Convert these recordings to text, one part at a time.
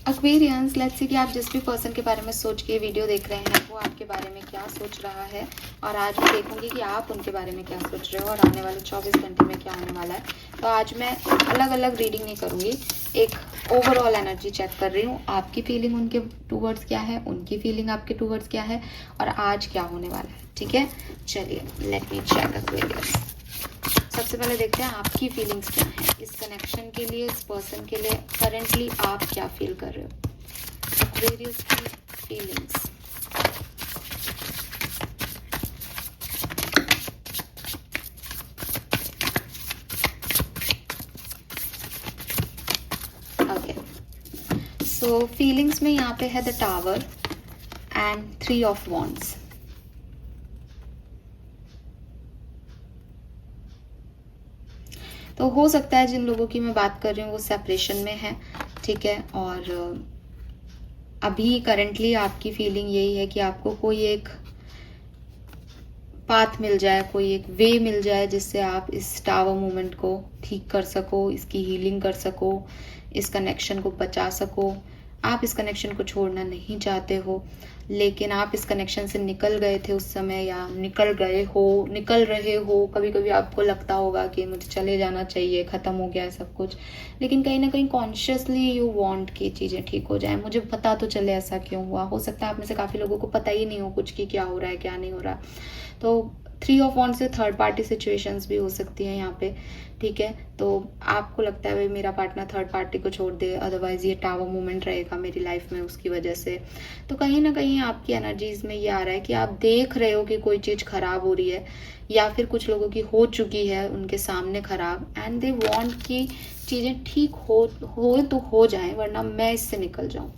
Aquarians, let's see कि आप जिस भी पर्सन के बारे में सोच के वीडियो देख रहे हैं वो आपके बारे में क्या सोच रहा है, और आज मैं देखूंगी कि आप उनके बारे में क्या सोच रहे हो और आने वाले 24 घंटे में क्या होने वाला है। तो आज मैं अलग अलग रीडिंग नहीं करूंगी, एक ओवरऑल एनर्जी चेक कर रही हूँ। आपकी फीलिंग उनके टूवर्ड्स क्या है, उनकी फीलिंग आपके टूवर्ड्स क्या है, और आज क्या होने वाला है। ठीक है, चलिए लेट मी चेक एक्वेरियस। सबसे पहले देखते हैं आपकी फीलिंग्स क्या हैं इस कनेक्शन के लिए, इस पर्सन के लिए। करंटली आप क्या फील कर रहे हो, एक्वेरियस की फीलिंग्स। ओके, सो फीलिंग्स में यहाँ पे है the tower and 3 of wands. तो हो सकता है जिन लोगों की मैं बात कर रही हूँ वो सेपरेशन में है, ठीक है। और अभी करंटली आपकी फीलिंग यही है कि आपको कोई एक पाथ मिल जाए, कोई एक वे मिल जाए जिससे आप इस टावर मूवमेंट को ठीक कर सको, इसकी हीलिंग कर सको, इस कनेक्शन को बचा सको। आप इस कनेक्शन को छोड़ना नहीं चाहते हो, लेकिन आप इस कनेक्शन से निकल गए थे उस समय, या निकल रहे हो। कभी कभी आपको लगता होगा कि मुझे चले जाना चाहिए, ख़त्म हो गया है सब कुछ, लेकिन कहीं ना कहीं कॉन्शियसली यू वांट कि चीज़ें ठीक हो जाए। मुझे पता तो चले ऐसा क्यों हुआ। हो सकता है आप में से काफ़ी लोगों को पता ही नहीं हो कुछ कि क्या हो रहा है क्या नहीं हो रहा। तो 3 ऑफ वॉन्ड्स से थर्ड पार्टी सिचुएशंस भी हो सकती हैं यहाँ पे, ठीक है। तो आपको लगता है भाई मेरा पार्टनर थर्ड पार्टी को छोड़ दे, अदरवाइज ये टावर मूवमेंट रहेगा मेरी लाइफ में उसकी वजह से। तो कहीं ना कहीं आपकी एनर्जीज में ये आ रहा है कि आप देख रहे हो कि कोई चीज़ खराब हो रही है, या फिर कुछ लोगों की हो चुकी है उनके सामने खराब, एंड दे वॉन्ट कि चीज़ें ठीक हो तो हो जाए, वरना मैं इससे निकल जाऊँ।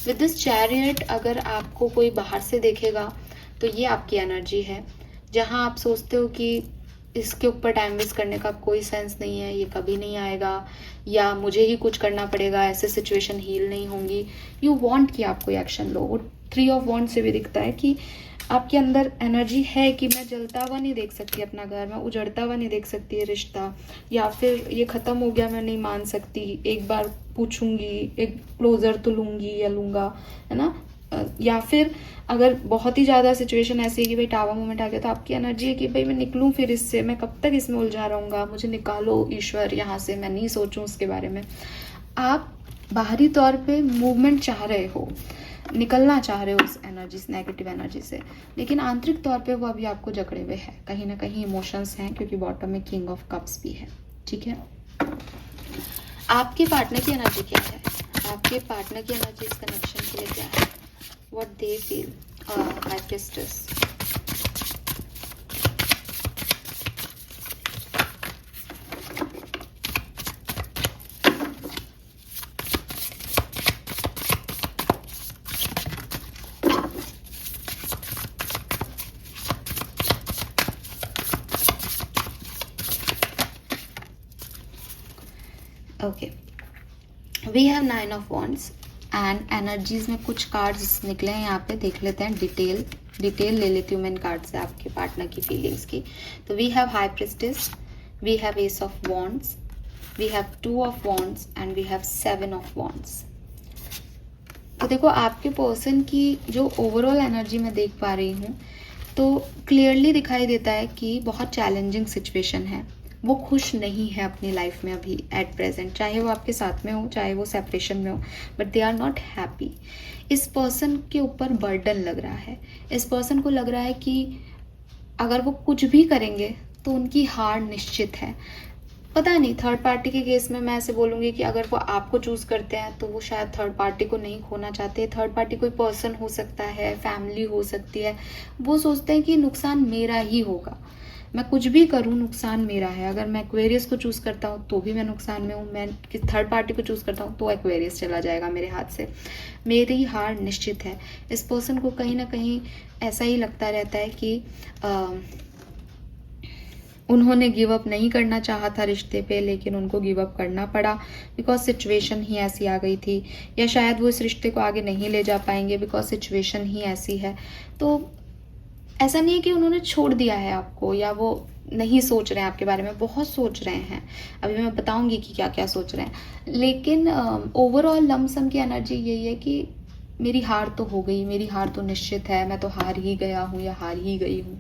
विद दिस चैरियट, अगर आपको कोई बाहर से देखेगा तो ये आपकी एनर्जी है, जहाँ आप सोचते हो कि इसके ऊपर टाइम वेस्ट करने का कोई सेंस नहीं है, ये कभी नहीं आएगा, या मुझे ही कुछ करना पड़ेगा, ऐसे सिचुएशन हील नहीं होंगी। यू वांट कि आप कोई एक्शन लो। वो 3 ऑफ वॉन्ड से भी दिखता है कि आपके अंदर एनर्जी है कि मैं जलता हुआ नहीं देख सकती अपना घर, मैं उजड़ता हुआ नहीं देख सकती ये रिश्ता, या फिर ये ख़त्म हो गया मैं नहीं मान सकती, एक बार पूछूंगी, एक क्लोजर तो लूँगी या लूँगा, है ना। या फिर अगर बहुत ही ज़्यादा सिचुएशन ऐसी है कि भाई टावर मोमेंट आ गया, तो आपकी एनर्जी है कि भाई मैं निकलूँ फिर इससे, मैं कब तक इसमें उलझा रहूँगा, मुझे निकालो ईश्वर यहाँ से, मैं नहीं सोचूं उसके बारे में। आप बाहरी तौर पे मूवमेंट चाह रहे हो, निकलना चाह रहे हो उस एनर्जी से, नेगेटिव एनर्जी से, लेकिन आंतरिक तौर पे वो अभी आपको जकड़े हुए है। कहीं ना कहीं इमोशंस हैं, क्योंकि बॉटम में किंग ऑफ कप्स भी है, ठीक है। आपके पार्टनर की एनर्जी क्या है, आपके पार्टनर की एनर्जी इस कनेक्शन के लिए क्या है, what they feel, High Priestess. Okay, we have 9 of Wands and energies में कुछ कार्ड्स निकले हैं यहाँ पे, देख लेते हैं। डिटेल ले लेती हूँ मैं इन कार्ड से आपके पार्टनर की फीलिंग्स की। तो we have high priestess, we have ace of wands, we have 2 of wands and we have 7 of wands. तो देखो आपके पर्सन की जो ओवरऑल एनर्जी मैं देख पा रही हूँ, तो क्लियरली दिखाई देता है कि बहुत चैलेंजिंग सिचुएशन है। वो खुश नहीं है अपनी लाइफ में अभी एट प्रेजेंट, चाहे वो आपके साथ में हो चाहे वो सेपरेशन में हो, but they are not happy. इस पर्सन के ऊपर बर्डन लग रहा है, इस पर्सन को लग रहा है कि अगर वो कुछ भी करेंगे तो उनकी हार निश्चित है। पता नहीं, थर्ड पार्टी के केस में मैं ऐसे बोलूँगी कि अगर वो आपको चूज़ करते हैं तो वो शायद थर्ड पार्टी को नहीं खोना चाहते। थर्ड पार्टी कोई पर्सन हो सकता है, फैमिली हो सकती है। वो सोचते हैं कि नुकसान मेरा ही होगा, मैं कुछ भी करूं नुकसान मेरा है। अगर मैं एक्वेरियस को चूज़ करता हूं तो भी मैं नुकसान में हूं, मैं थर्ड पार्टी को चूज़ करता हूं तो एक्वेरियस चला जाएगा मेरे हाथ से, मेरी हार निश्चित है। इस पर्सन को कहीं ना कहीं ऐसा ही लगता रहता है कि उन्होंने गिव अप नहीं करना चाहा था रिश्ते पे, लेकिन उनको गिव अप करना पड़ा बिकॉज सिचुएशन ही ऐसी आ गई थी, या शायद वो इस रिश्ते को आगे नहीं ले जा पाएंगे बिकॉज सिचुएशन ही ऐसी है। तो ऐसा नहीं है कि उन्होंने छोड़ दिया है आपको या वो नहीं सोच रहे हैं आपके बारे में, बहुत सोच रहे हैं। अभी मैं बताऊंगी कि क्या क्या सोच रहे हैं, लेकिन ओवरऑल लमसम की एनर्जी यही है कि मेरी हार तो हो गई, मेरी हार तो निश्चित है, मैं तो हार ही गया हूँ या हार ही गई हूँ,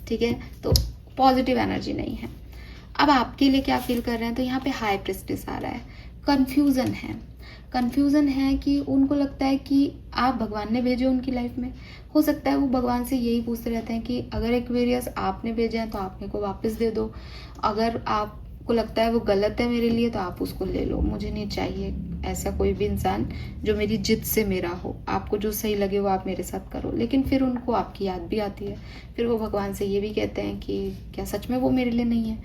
ठीक है। तो पॉजिटिव एनर्जी नहीं है। अब आपके लिए क्या फील कर रहे हैं, तो यहाँ पे हाई प्रेस्टिस आ रहा है, कन्फ्यूज़न है। कन्फ्यूज़न है कि उनको लगता है कि आप भगवान ने भेजे उनकी लाइफ में। हो सकता है वो भगवान से यही पूछते रहते हैं कि अगर एक्वेरियस आपने भेजे हैं तो आप मेरे को वापस दे दो, अगर आपको लगता है वो गलत है मेरे लिए तो आप उसको ले लो, मुझे नहीं चाहिए ऐसा कोई भी इंसान जो मेरी जिद से मेरा हो। आपको जो सही लगे वो आप मेरे साथ करो। लेकिन फिर उनको आपकी याद भी आती है, फिर वो भगवान से ये भी कहते हैं कि क्या सच में वो मेरे लिए नहीं है,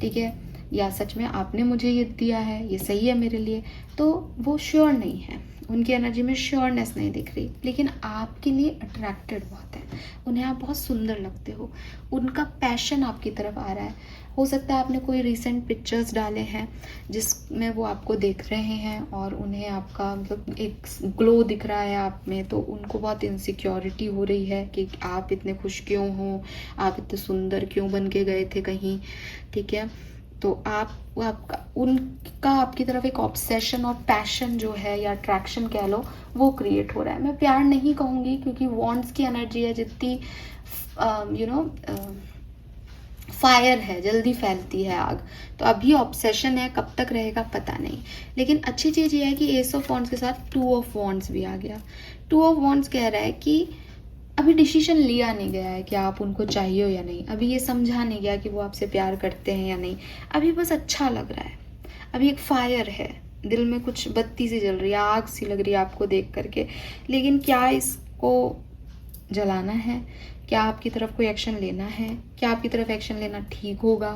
ठीक है, या सच में आपने मुझे ये दिया है, ये सही है मेरे लिए। तो वो श्योर नहीं है, उनकी एनर्जी में श्योरनेस नहीं दिख रही, लेकिन आपके लिए अट्रैक्टेड बहुत है, उन्हें आप बहुत सुंदर लगते हो, उनका पैशन आपकी तरफ आ रहा है। हो सकता है आपने कोई रिसेंट पिक्चर्स डाले हैं जिसमें वो आपको देख रहे हैं और उन्हें आपका मतलब एक ग्लो दिख रहा है आप में, तो उनको बहुत इनसिक्योरिटी हो रही है कि आप इतने खुश क्यों हो, आप इतने सुंदर क्यों बन के गए थे कहीं, ठीक है। तो आपका उनका आपकी तरफ एक ऑब्सेशन और पैशन जो है या अट्रैक्शन कह लो, वो क्रिएट हो रहा है। मैं प्यार नहीं कहूँगी क्योंकि वॉन्ड्स की एनर्जी है, जितनी फायर है, जल्दी फैलती है आग। तो अभी ऑब्सेशन है, कब तक रहेगा पता नहीं। लेकिन अच्छी चीज़ ये है कि एस ऑफ वॉन्ड्स के साथ टू ऑफ वॉन्ड्स भी आ गया। टू ऑफ वॉन्ड्स कह रहा है कि अभी डिसीजन लिया नहीं गया है कि आप उनको चाहिए हो या नहीं, अभी ये समझा नहीं गया कि वो आपसे प्यार करते हैं या नहीं, अभी बस अच्छा लग रहा है। अभी एक फायर है, दिल में कुछ बत्ती सी जल रही है, आग सी लग रही है आपको देख करके। लेकिन क्या इसको जलाना है, क्या आपकी तरफ कोई एक्शन लेना है, क्या आपकी तरफ एक्शन लेना ठीक होगा,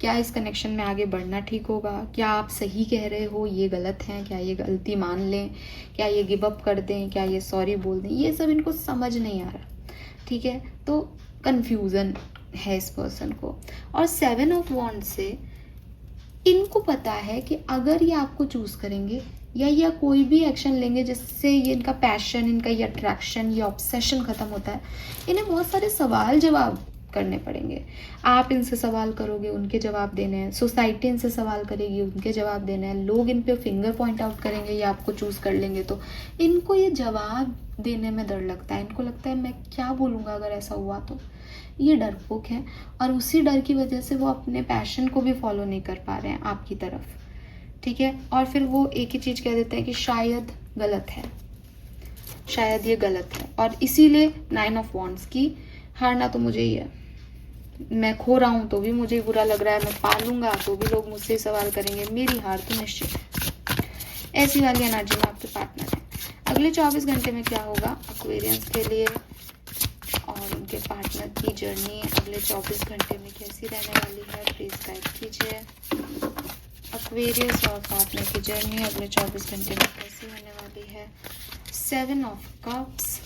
क्या इस कनेक्शन में आगे बढ़ना ठीक होगा, क्या आप सही कह रहे हो ये गलत है, क्या ये गलती मान लें, क्या ये गिव अप कर दें, क्या ये सॉरी बोल दें, ये सब इनको समझ नहीं आ रहा, ठीक है। तो कन्फ्यूज़न है इस पर्सन को। और 7 ऑफ वॉन्ड से इनको पता है कि अगर ये आपको चूज करेंगे या कोई भी एक्शन लेंगे जिससे ये इनका पैशन, इनका ये अट्रैक्शन, ये ऑब्सेशन खत्म होता है, इन्हें बहुत सारे सवाल जवाब करने पड़ेंगे। आप इनसे सवाल करोगे, उनके जवाब देने हैं, सोसाइटी इनसे सवाल करेगी, उनके जवाब देने हैं, लोग इन पे फिंगर पॉइंट आउट करेंगे या आपको चूज कर लेंगे। तो इनको ये जवाब देने में डर लगता है, इनको लगता है मैं क्या बोलूँगा अगर ऐसा हुआ तो। ये डरपोक है और उसी डर की वजह से वो अपने पैशन को भी फॉलो नहीं कर पा रहे हैं आपकी तरफ, ठीक है। और फिर वो एक ही चीज़ कह देते हैं कि शायद गलत है, शायद ये गलत है। और इसीलिए 9 ऑफ वॉन्ड्स की हारना तो मुझे ही है, मैं खो रहा हूँ तो भी मुझे बुरा लग रहा है, मैं पालूंगा तो भी लोग मुझसे सवाल करेंगे, मेरी हार तो निश्चित है। ऐसी वाली एनर्जी में आपके पार्टनर है। अगले 24 घंटे में क्या होगा एक्वेरियंस के लिए और उनके पार्टनर की जर्नी अगले 24 घंटे में कैसी रहने वाली है, प्लीज गाइड कीजिए। एक्वेरियस और पार्टनर की जर्नी अगले 24 घंटे में कैसी होने वाली है। 7 ऑफ कप्स,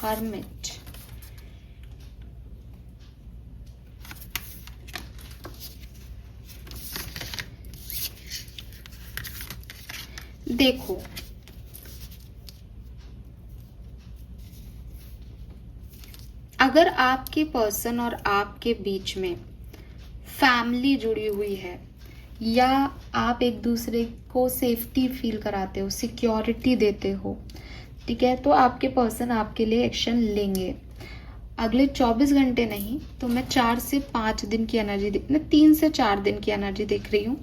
हर्मिट, देखो अगर आपके पर्सन और आपके बीच में फैमिली जुड़ी हुई है या आप एक दूसरे को सेफ्टी फील कराते हो, सिक्योरिटी देते हो, ठीक है, तो आपके पर्सन आपके लिए एक्शन लेंगे। अगले 24 घंटे नहीं तो मैं 4 से 5 दिन की एनर्जी, मैं 3 से 4 दिन की एनर्जी देख रही हूँ,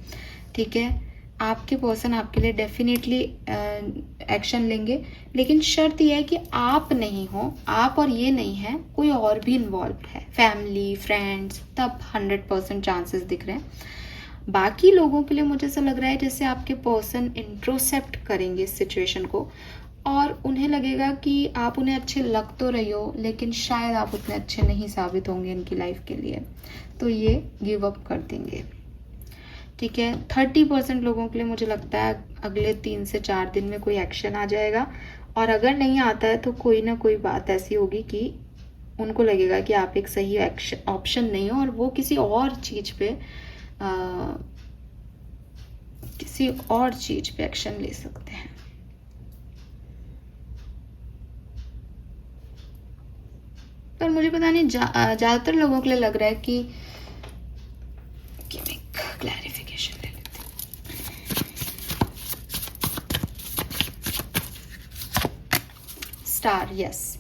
ठीक है। आपके पर्सन आपके लिए डेफिनेटली एक्शन लेंगे, लेकिन शर्त यह है कि आप नहीं हो, आप और ये नहीं है, कोई और भी इन्वॉल्व है, फैमिली, फ्रेंड्स, तब 100% चांसेस दिख रहे हैं। बाकी लोगों के लिए मुझे ऐसा लग रहा है जैसे आपके पर्सन इंट्रोसेप्ट करेंगे इस सिचुएशन को और उन्हें लगेगा कि आप उन्हें अच्छे लग तो रही हो लेकिन शायद आप उतने अच्छे नहीं साबित होंगे इनकी लाइफ के लिए, तो ये गिव अप कर देंगे। ठीक है। 30% लोगों के लिए मुझे लगता है अगले 3 से 4 दिन में कोई एक्शन आ जाएगा, और अगर नहीं आता है तो कोई ना कोई बात ऐसी होगी कि उनको लगेगा कि आप एक सही ऑप्शन नहीं हो, और वो किसी और चीज़ पे एक्शन ले सकते हैं। पर मुझे पता नहीं, ज़्यादातर लोगों के लिए लग रहा है कि मैं क्लैरिफिकेशन ले लेती हूँ। स्टार, यस,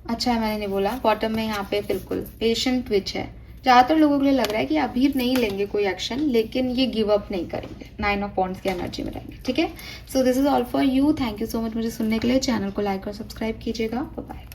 अच्छा है मैंने नहीं बोला। बॉटम में यहाँ पे बिल्कुल पेशेंट विच है। ज़्यादातर लोगों के लिए लग रहा है कि अभी नहीं लेंगे कोई एक्शन, लेकिन ये गिव अप नहीं करेंगे, 9 ऑफ वॉन्ड्स की एनर्जी में रहेंगे। ठीक है, so this is all for you. Thank you so much मुझे सुनने के लिए। चैनल को लाइक और सब्सक्राइब कीजिएगा। Bye bye.